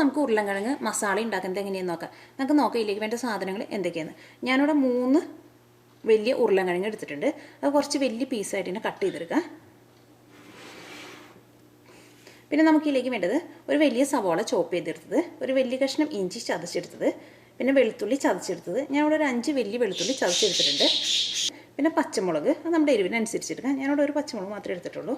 നമുക്ക് ഉരുളൻകിഴങ്ങ് മസാല ഉണ്ടാക്കുന്നത് എങ്ങനെയെന്ന് നോക്കാം. നമുക്ക് നോക്കാം ഇതിലേക്ക് വേണ്ട സാധനങ്ങൾ എന്തൊക്കെയാണ്. ഞാനിവിടെ 3 വലിയ ഉരുളൻകിഴങ്ങ് എടുത്തിട്ടുണ്ട്. അത് കുറച്ച് വലിയ പീസായിട്ട് തന്നെ കട്ട് ചെയ്തെടുക്കാം. പിന്നെ നമുക്ക് ഇതിലേക്ക് വേണ്ടത് ഒരു വലിയ സവാള ചോപ്പ് ചെയ്തെടുത്തത്, ഒരു വലിയ കഷ്ണം ഇഞ്ചി ചതച്ചെടുത്തത്, പിന്നെ വെളുത്തുള്ളി ചതച്ചെടുത്തത്. ഞാനിവിടെ ഒരു 5 വലിയ വെളുത്തുള്ളി ചതച്ചെടുത്തിട്ടുണ്ട്. പിന്നെ പച്ചമുളക്, അത് നമ്മുടെ എരിവിനനുസരിച്ചെടുക്കാം. ഞാനിവിടെ ഒരു പച്ചമുളക് മാത്രമേ എടുത്തിട്ടുള്ളൂ.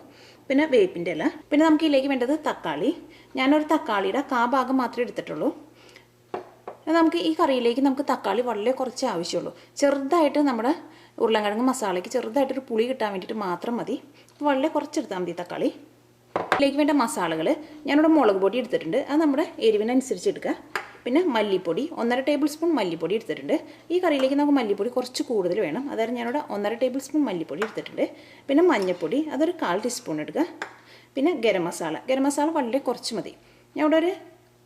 പിന്നെ വേപ്പിൻ്റെ ഇല. പിന്നെ നമുക്ക് ഇതിലേക്ക് വേണ്ടത് തക്കാളി. ഞാനൊരു തക്കാളിയുടെ ഭാഗം മാത്രമേ എടുത്തിട്ടുള്ളൂ. നമുക്ക് ഈ കറിയിലേക്ക് നമുക്ക് തക്കാളി വളരെ കുറച്ച് ആവശ്യമുള്ളൂ. ചെറുതായിട്ട് നമ്മുടെ ഉരുളൻകിഴങ്ങ് മസാലയ്ക്ക് ചെറുതായിട്ടൊരു പുളി കിട്ടാൻ വേണ്ടിയിട്ട് മാത്രം മതി. വളരെ കുറച്ചെടുത്താൽ മതി തക്കാളി. ഇതിലേക്ക് വേണ്ട മസാലകൾ ഞാനിവിടെ മുളക് പൊടി എടുത്തിട്ടുണ്ട്. അത് നമ്മുടെ എരിവിനനുസരിച്ച് എടുക്കുക. പിന്നെ മല്ലിപ്പൊടി 1.5 ടേബിൾ സ്പൂൺ മല്ലിപ്പൊടി എടുത്തിട്ടുണ്ട്. ഈ കറിയിലേക്ക് നമുക്ക് മല്ലിപ്പൊടി കുറച്ച് കൂടുതൽ വേണം. അതായത് ഞാനിവിടെ 1.5 ടേബിൾ സ്പൂൺ മല്ലിപ്പൊടി എടുത്തിട്ടുണ്ട്. പിന്നെ മഞ്ഞൾപ്പൊടി അതൊരു 1/4 ടീസ്പൂൺ എടുക്കുക. പിന്നെ ഗരം മസാല വളരെ കുറച്ച് മതി. ഞാൻ ഇവിടെ ഒരു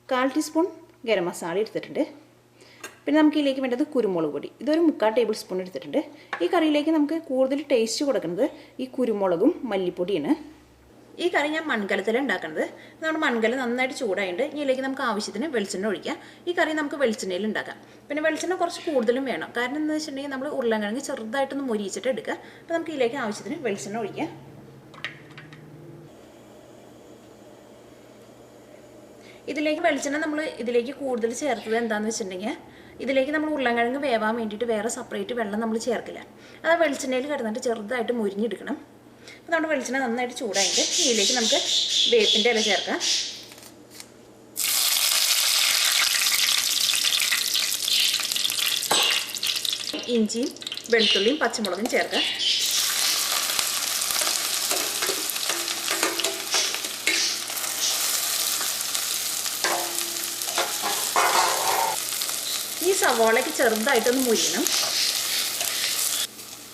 1/4 ടീസ്പൂൺ ഗരം മസാല എടുത്തിട്ടുണ്ട്. പിന്നെ നമുക്ക് ഇതിലേക്ക് വേണ്ടത് കുരുമുളക് പൊടി, ഇതൊരു 3/4 ടേബിൾ സ്പൂൺ എടുത്തിട്ടുണ്ട്. ഈ കറിയിലേക്ക് നമുക്ക് കൂടുതൽ ടേസ്റ്റ് കൊടുക്കുന്നത് ഈ കുരുമുളകും മല്ലിപ്പൊടിയാണ്. ഈ കറി ഞാൻ മൺകലത്തിലാണ് ഉണ്ടാക്കുന്നത്. നമ്മുടെ മൺകലം നന്നായിട്ട് ചൂടായിട്ട് ഇതിലേക്ക് നമുക്ക് ആവശ്യത്തിന് വെളിച്ചെണ്ണ ഒഴിക്കാം. ഈ കറി നമുക്ക് വെളിച്ചെണ്ണയിൽ ഉണ്ടാക്കാം. പിന്നെ വെളിച്ചെണ്ണ കുറച്ച് കൂടുതലും വേണം. കാരണം എന്താണെന്ന് വെച്ചിട്ടുണ്ടെങ്കിൽ നമ്മൾ ഉരുളൻകിഴങ്ങ് ചെറുതായിട്ടൊന്ന് മൊരിയിച്ചിട്ട് എടുക്കുക. അപ്പോൾ നമുക്ക് ഇതിലേക്ക് ആവശ്യത്തിന് വെളിച്ചെണ്ണ ഒഴിക്കാം. ഇതിലേക്ക് വെളിച്ചെണ്ണ നമ്മൾ ഇതിലേക്ക് കൂടുതൽ ചേർത്തത് എന്താണെന്ന് വെച്ചിട്ടുണ്ടെങ്കിൽ ഇതിലേക്ക് നമ്മൾ ഉരുളൻകിഴങ്ങ് വേവാൻ വേണ്ടിയിട്ട് വേറെ സെപ്പറേറ്റ് വെള്ളം നമ്മൾ ചേർക്കില്ല. അത് വെളിച്ചെണ്ണയിൽ കിടന്നിട്ട് ചെറുതായിട്ട് മൊരിഞ്ഞെടുക്കണം. അപ്പോൾ നമ്മുടെ വെളിച്ചെണ്ണ നന്നായിട്ട് ചൂടായിട്ട് ഇതിലേക്ക് നമുക്ക് വേപ്പിൻ്റെ ഇല ചേർക്കാം. ഇഞ്ചിയും വെളുത്തുള്ളിയും പച്ചമുളകും ചേർക്കാം. ഈ സവാളയ്ക്ക് ചെറുതായിട്ടൊന്ന് മുരിയണം.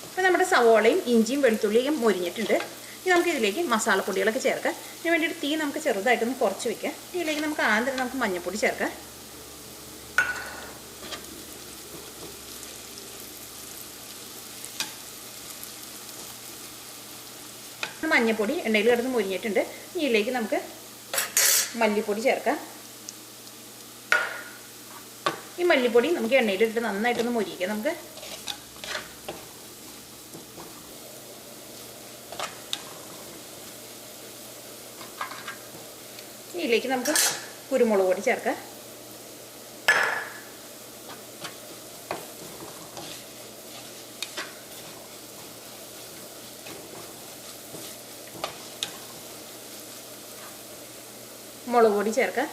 അപ്പോൾ നമ്മുടെ സവാളയും ഇഞ്ചിയും വെളുത്തുള്ളിയും മൊരിഞ്ഞിട്ടുണ്ട്. ഇനി നമുക്ക് ഇതിലേക്ക് മസാലപ്പൊടികളൊക്കെ ചേർക്കാം. ഇതിന് വേണ്ടിയിട്ട് തീ നമുക്ക് ചെറുതായിട്ടൊന്ന് കുറച്ച് വയ്ക്കാം. ഇതിലേക്ക് നമുക്ക് ആദ്യം നമുക്ക് മഞ്ഞൾപ്പൊടി ചേർക്കാം. മഞ്ഞൾപ്പൊടി എണ്ണയിൽ കിടന്ന് മൊരിഞ്ഞിട്ടുണ്ട്. ഇതിലേക്ക് നമുക്ക് മല്ലിപ്പൊടി ചേർക്കാം. ഈ മല്ലിപ്പൊടി നമുക്ക് എണ്ണയിലിട്ട് നന്നായിട്ടൊന്ന് മൊരിക്കാം. നമുക്ക് ഇതിലേക്ക് നമുക്ക് കുരുമുളക് പൊടി ചേർക്കാം. മുളക് പൊടി ചേർക്കാം.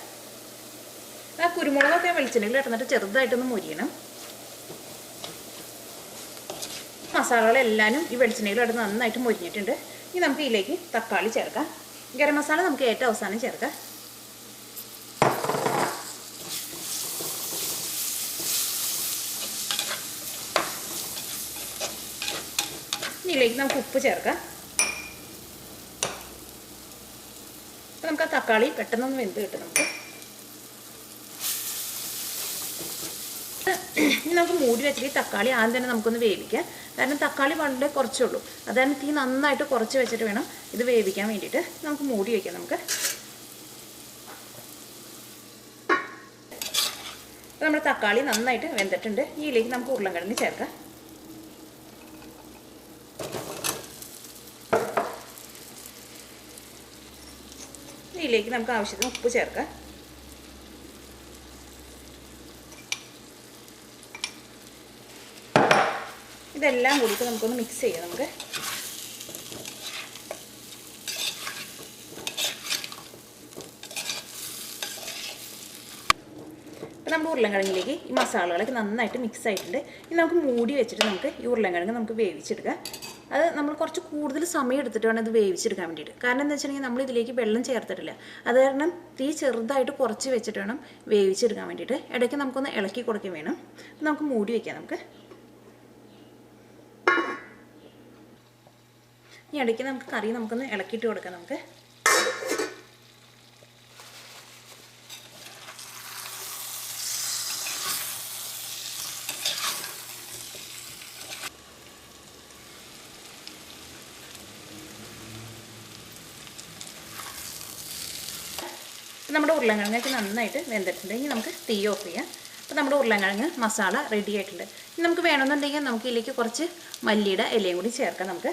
ആ കുരുമുളകൊക്കെ വെളിച്ചെണ്ണയിൽ ഇട്ടിട്ട് ചെറുതായിട്ടൊന്ന് മൊരിയണം. മസാലകളെല്ലാനും ഈ വെളിച്ചെണ്ണയിൽ ഇട്ട് നന്നായിട്ട് മൊരിഞ്ഞിട്ടുണ്ട്. ഇനി നമുക്ക് ഇതിലേക്ക് തക്കാളി ചേർക്കാം. ഗരം മസാല നമുക്ക് ഏറ്റവും അവസാനം ചേർക്കാം. ഇതിലേക്ക് നമുക്ക് ഉപ്പ് ചേർക്കാം. അപ്പം നമുക്ക് ആ തക്കാളി പെട്ടെന്നൊന്ന് വെന്ത് കിട്ടും. ഇനി നമുക്ക് മൂടി വെച്ചിട്ട് തക്കാളി ആദ്യം തന്നെ നമുക്കൊന്ന് വേവിക്കാം. കാരണം തക്കാളി വളരെ കുറച്ചേ ഉള്ളൂ. അതായത് തീ നന്നായിട്ട് കുറച്ച് വെച്ചിട്ട് വേണം ഇത് വേവിക്കാൻ വേണ്ടിയിട്ട്. നമുക്ക് മൂടി വയ്ക്കാം. നമുക്ക് അപ്പോൾ നമ്മുടെ തക്കാളി നന്നായിട്ട് വെന്തിട്ടുണ്ട്. ഇതിലേക്ക് നമുക്ക് ഉരുളൻകിഴങ്ങ് ചേർക്കാം. ഇതിലേക്ക് നമുക്ക് ആവശ്യത്തിന് ഉപ്പ് ചേർക്കാം. ഇതെല്ലാം കൂടിയിട്ട് നമുക്കൊന്ന് മിക്സ് ചെയ്യാം. നമുക്ക് അപ്പോൾ നമ്മുടെ ഉരുളൻകിഴങ്ങിലേക്ക് ഈ മസാലകളൊക്കെ നന്നായിട്ട് മിക്സ് ആയിട്ടുണ്ട്. ഇനി നമുക്ക് മൂടി വെച്ചിട്ട് നമുക്ക് ഈ ഉരുളൻകിഴങ്ങ് നമുക്ക് വേവിച്ചെടുക്കാം. അത് നമ്മൾ കുറച്ച് കൂടുതൽ സമയം എടുത്തിട്ട് വേണം ഇത് വേവിച്ചെടുക്കാൻ വേണ്ടിയിട്ട്. കാരണം എന്താ വെച്ചിട്ടുണ്ടെങ്കിൽ നമ്മൾ ഇതിലേക്ക് വെള്ളം ചേർത്തിട്ടില്ല. അത് കാരണം തീ ചെറുതായിട്ട് കുറച്ച് വെച്ചിട്ട് വേണം വേവിച്ചെടുക്കാൻ വേണ്ടിയിട്ട്. ഇടയ്ക്ക് നമുക്കൊന്ന് ഇളക്കി കൊടുക്കുകയും വേണം. നമുക്ക് മൂടി വയ്ക്കാം. നമുക്ക് ഈ ഇടയ്ക്ക് നമുക്ക് കറി നമുക്കൊന്ന് ഇളക്കിയിട്ട് കൊടുക്കാം. നമുക്ക് നമ്മുടെ ഉരുളൻകിഴങ്ങൊക്കെ നന്നായിട്ട് വെന്തിട്ടുണ്ട്. ഇനി നമുക്ക് തീ ഓഫ് ചെയ്യാം. അപ്പോൾ നമ്മുടെ ഉരുളൻകിഴങ്ങ് മസാല റെഡി ആയിട്ടുണ്ട്. ഇനി നമുക്ക് വേണമെന്നുണ്ടെങ്കിൽ നമുക്ക് ഇതിലേക്ക് കുറച്ച് മല്ലിയുടെ ഇലയും കൂടി ചേർക്കാം നമുക്ക്.